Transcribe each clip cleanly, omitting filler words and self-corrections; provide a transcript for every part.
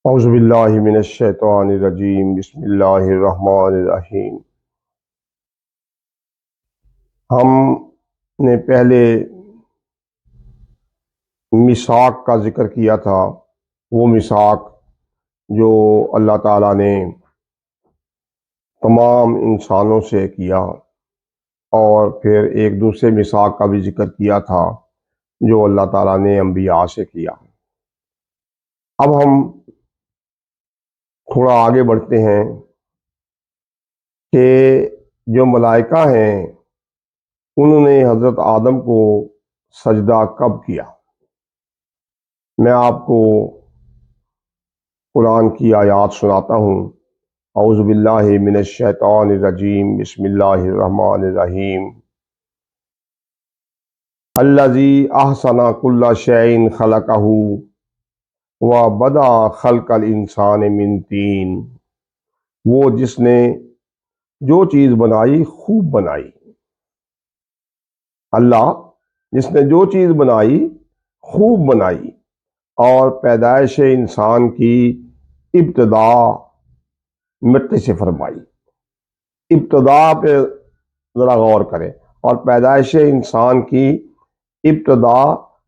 اعوذ باللہ من الشیطان الرجیم، بسم اللہ الرحمن الرحیم۔ ہم نے پہلے میثاق کا ذکر کیا تھا، وہ میثاق جو اللہ تعالیٰ نے تمام انسانوں سے کیا، اور پھر ایک دوسرے میثاق کا بھی ذکر کیا تھا جو اللہ تعالیٰ نے انبیاء سے کیا۔ اب ہم تھوڑا آگے بڑھتے ہیں کہ جو ملائکہ ہیں انہوں نے حضرت آدم کو سجدہ کب کیا۔ میں آپ کو قرآن کی آیات سناتا ہوں۔ اعوذ باللہ من الشیطان الرجیم، بسم اللہ الرحمن الرحیم۔ الذی احسن کل شیء خلقہ وبدأ خلق الانسان من طین۔ وہ جس نے جو چیز بنائی خوب بنائی، اللہ جس نے جو چیز بنائی خوب بنائی، اور پیدائش انسان کی ابتدا مٹی سے فرمائی۔ ابتدا پہ ذرا غور کریں، اور پیدائش انسان کی ابتدا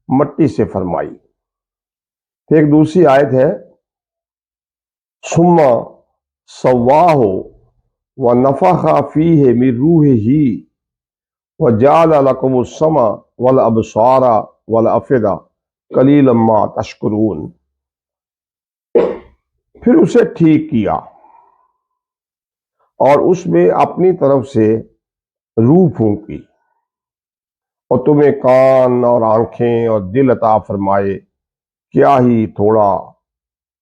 مٹی سے فرمائی۔ پھر ایک دوسری آیت ہے، ثم سواہ ونفخ فیہ من روحہ وجعل لکم السمع والابصار والافئدہ قلیلا ما تشکرون۔ پھر اسے ٹھیک کیا اور اس میں اپنی طرف سے روح پھونکی، اور تمہیں کان اور آنکھیں اور دل عطا فرمائے، کیا ہی تھوڑا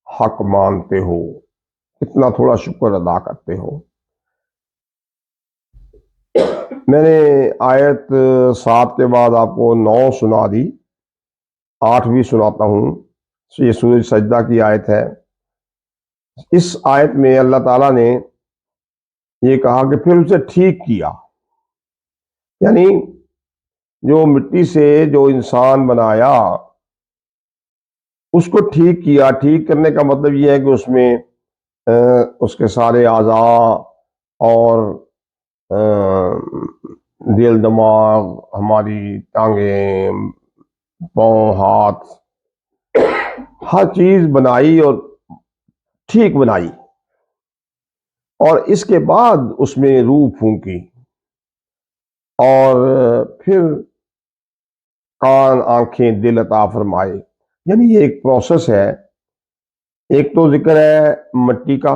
حق مانتے ہو، اتنا تھوڑا شکر ادا کرتے ہو۔ میں نے آیت 7 کے بعد آپ کو 9 سنا دی، 8 بھی سناتا ہوں۔ یہ سورۃ سجدہ کی آیت ہے۔ اس آیت میں اللہ تعالیٰ نے یہ کہا کہ پھر اسے ٹھیک کیا، یعنی جو مٹی سے جو انسان بنایا اس کو ٹھیک کیا۔ ٹھیک کرنے کا مطلب یہ ہے کہ اس میں اس کے سارے اعضاء اور دل، دماغ، ہماری ٹانگیں، پاؤں، ہاتھ، ہر چیز بنائی اور ٹھیک بنائی، اور اس کے بعد اس میں روح پھونکی، اور پھر کان، آنکھیں، دل عطا فرمائے۔ یعنی یہ ایک پروسیس ہے۔ ایک تو ذکر ہے مٹی کا۔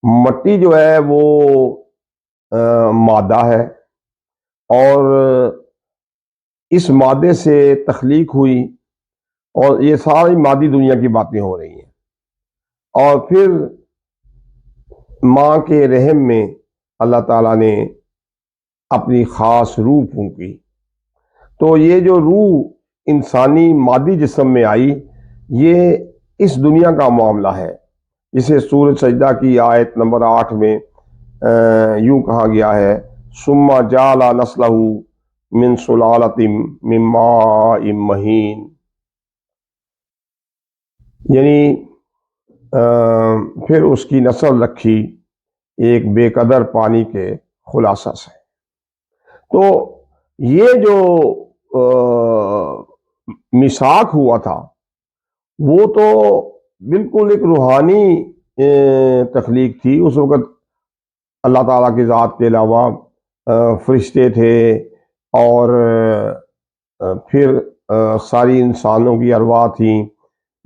مٹی جو ہے وہ مادہ ہے، اور اس مادے سے تخلیق ہوئی، اور یہ ساری مادی دنیا کی باتیں ہو رہی ہیں، اور پھر ماں کے رحم میں اللہ تعالیٰ نے اپنی خاص روح پھونکی۔ تو یہ جو روح انسانی مادی جسم میں آئی، یہ اس دنیا کا معاملہ ہے، جسے سورۃ سجدہ کی آیت نمبر 8 میں یوں کہا گیا ہے، ثم جعل نسلہ من سلالۃ من ماء مہین۔ یعنی پھر اس کی نسل رکھی ایک بے قدر پانی کے خلاصہ سے۔ تو یہ جو میثاق ہوا تھا وہ تو بالکل ایک روحانی تخلیق تھی۔ اس وقت اللہ تعالیٰ کی ذات کے علاوہ فرشتے تھے، اور پھر ساری انسانوں کی ارواح تھیں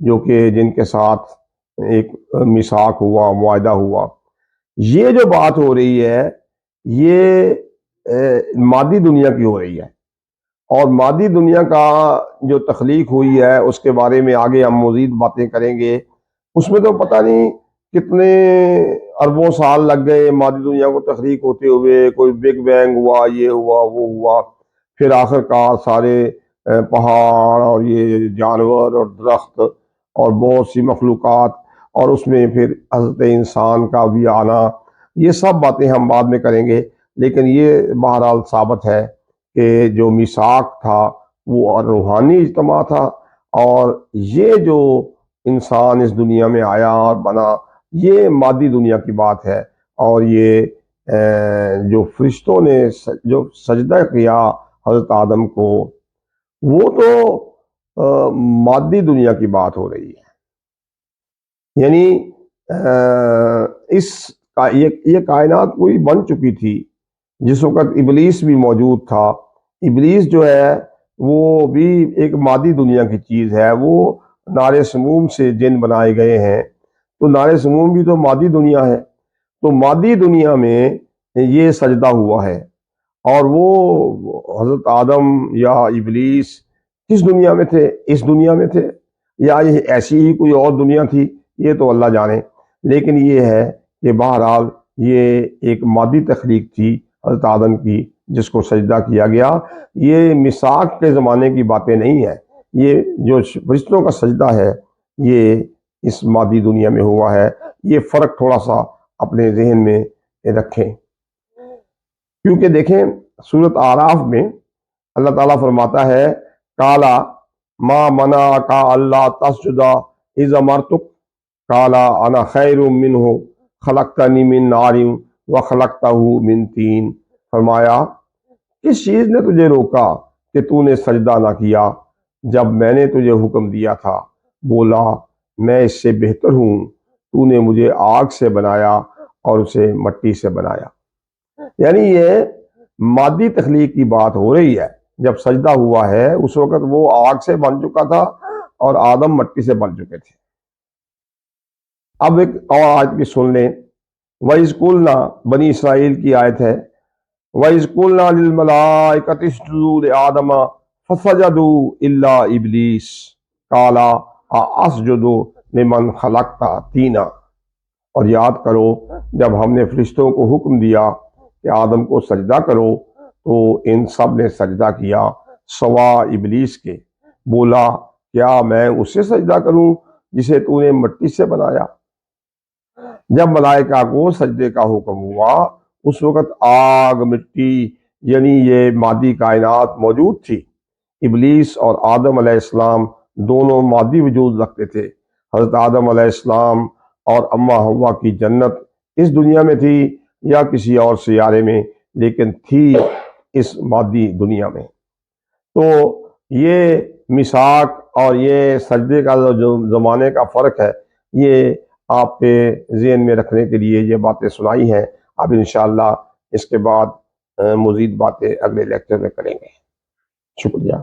جو کہ جن کے ساتھ ایک میثاق ہوا، معاہدہ ہوا۔ یہ جو بات ہو رہی ہے یہ مادی دنیا کی ہو رہی ہے، اور مادی دنیا کا جو تخلیق ہوئی ہے اس کے بارے میں آگے ہم مزید باتیں کریں گے۔ اس میں تو پتہ نہیں کتنے اربوں سال لگ گئے مادی دنیا کو تخلیق ہوتے ہوئے، کوئی بگ بینگ ہوا، یہ ہوا، وہ ہوا، پھر آخر کار سارے پہاڑ اور یہ جانور اور درخت اور بہت سی مخلوقات، اور اس میں پھر حضرت انسان کا بھی آنا، یہ سب باتیں ہم بعد میں کریں گے۔ لیکن یہ بہرحال ثابت ہے کہ جو میثاق تھا وہ روحانی اجتماع تھا، اور یہ جو انسان اس دنیا میں آیا اور بنا، یہ مادی دنیا کی بات ہے۔ اور یہ جو فرشتوں نے جو سجدہ کیا حضرت آدم کو، وہ تو مادی دنیا کی بات ہو رہی ہے۔ یعنی اس یہ کائنات پوری بن چکی تھی جس وقت ابلیس بھی موجود تھا۔ ابلیس جو ہے وہ بھی ایک مادی دنیا کی چیز ہے، وہ نار سموم سے جن بنائے گئے ہیں، تو نار سموم بھی تو مادی دنیا ہے۔ تو مادی دنیا میں یہ سجدہ ہوا ہے، اور وہ حضرت آدم یا ابلیس کس دنیا میں تھے؟ اس دنیا میں تھے، یا یہ ایسی ہی کوئی اور دنیا تھی؟ یہ تو اللہ جانے۔ لیکن یہ ہے کہ بہرحال یہ ایک مادی تخلیق تھی حضرت آدم کی، جس کو سجدہ کیا گیا۔ یہ میثاق کے زمانے کی باتیں نہیں ہیں، یہ جو فرشتوں کا سجدہ ہے یہ اس مادی دنیا میں ہوا ہے۔ یہ فرق تھوڑا سا اپنے ذہن میں رکھیں، کیونکہ دیکھیں سورۃ اعراف میں اللہ تعالیٰ فرماتا ہے کالا ما منعک اللہ تسجد اذ امرتک کالا انا خیر منہ خلقتنی من نار وخلقتہ من طین۔ فرمایا کس چیز نے تجھے روکا کہ تو نے سجدہ نہ کیا جب میں نے تجھے حکم دیا تھا؟ بولا میں اس سے بہتر ہوں، تو نے مجھے آگ سے بنایا اور اسے مٹی سے بنایا۔ یعنی یہ مادی تخلیق کی بات ہو رہی ہے۔ جب سجدہ ہوا ہے اس وقت وہ آگ سے بن چکا تھا اور آدم مٹی سے بن چکے تھے۔ اب ایک اور آیت بھی سن لیں، وَإِذْ قُلْنَا بنی اسرائیل کی آیت ہے، وَإِذْ قُلْنَا لِلْمَلَائِكَةِ اسْجُدُوا لِآدَمَ فَسَجَدُوا إِلَّا إِبْلِيسَ قَالَ أَأَسْجُدُ لِمَنْ خَلَقْتَ طِينًا۔ اور یاد کرو جب ہم نے فرشتوں کو حکم دیا کہ آدم کو سجدہ کرو تو ان سب نے سجدہ کیا سوا ابلیس کے۔ بولا کیا میں اسے سجدہ کروں جسے تو نے مٹی سے بنایا؟ جب ملائکہ کو سجدے کا حکم ہوا اس وقت آگ، مٹی، یعنی یہ مادی کائنات موجود تھی۔ ابلیس اور آدم علیہ السلام دونوں مادی وجود رکھتے تھے۔ حضرت آدم علیہ السلام اور اماں حوا کی جنت اس دنیا میں تھی یا کسی اور سیارے میں، لیکن تھی اس مادی دنیا میں۔ تو یہ میثاق اور یہ سجدے کا جو زمانے کا فرق ہے، یہ آپ کے ذہن میں رکھنے کے لیے یہ باتیں سنائی ہیں۔ اب انشاءاللہ اس کے بعد مزید باتیں اگلے لیکچر میں کریں گے۔ شکریہ۔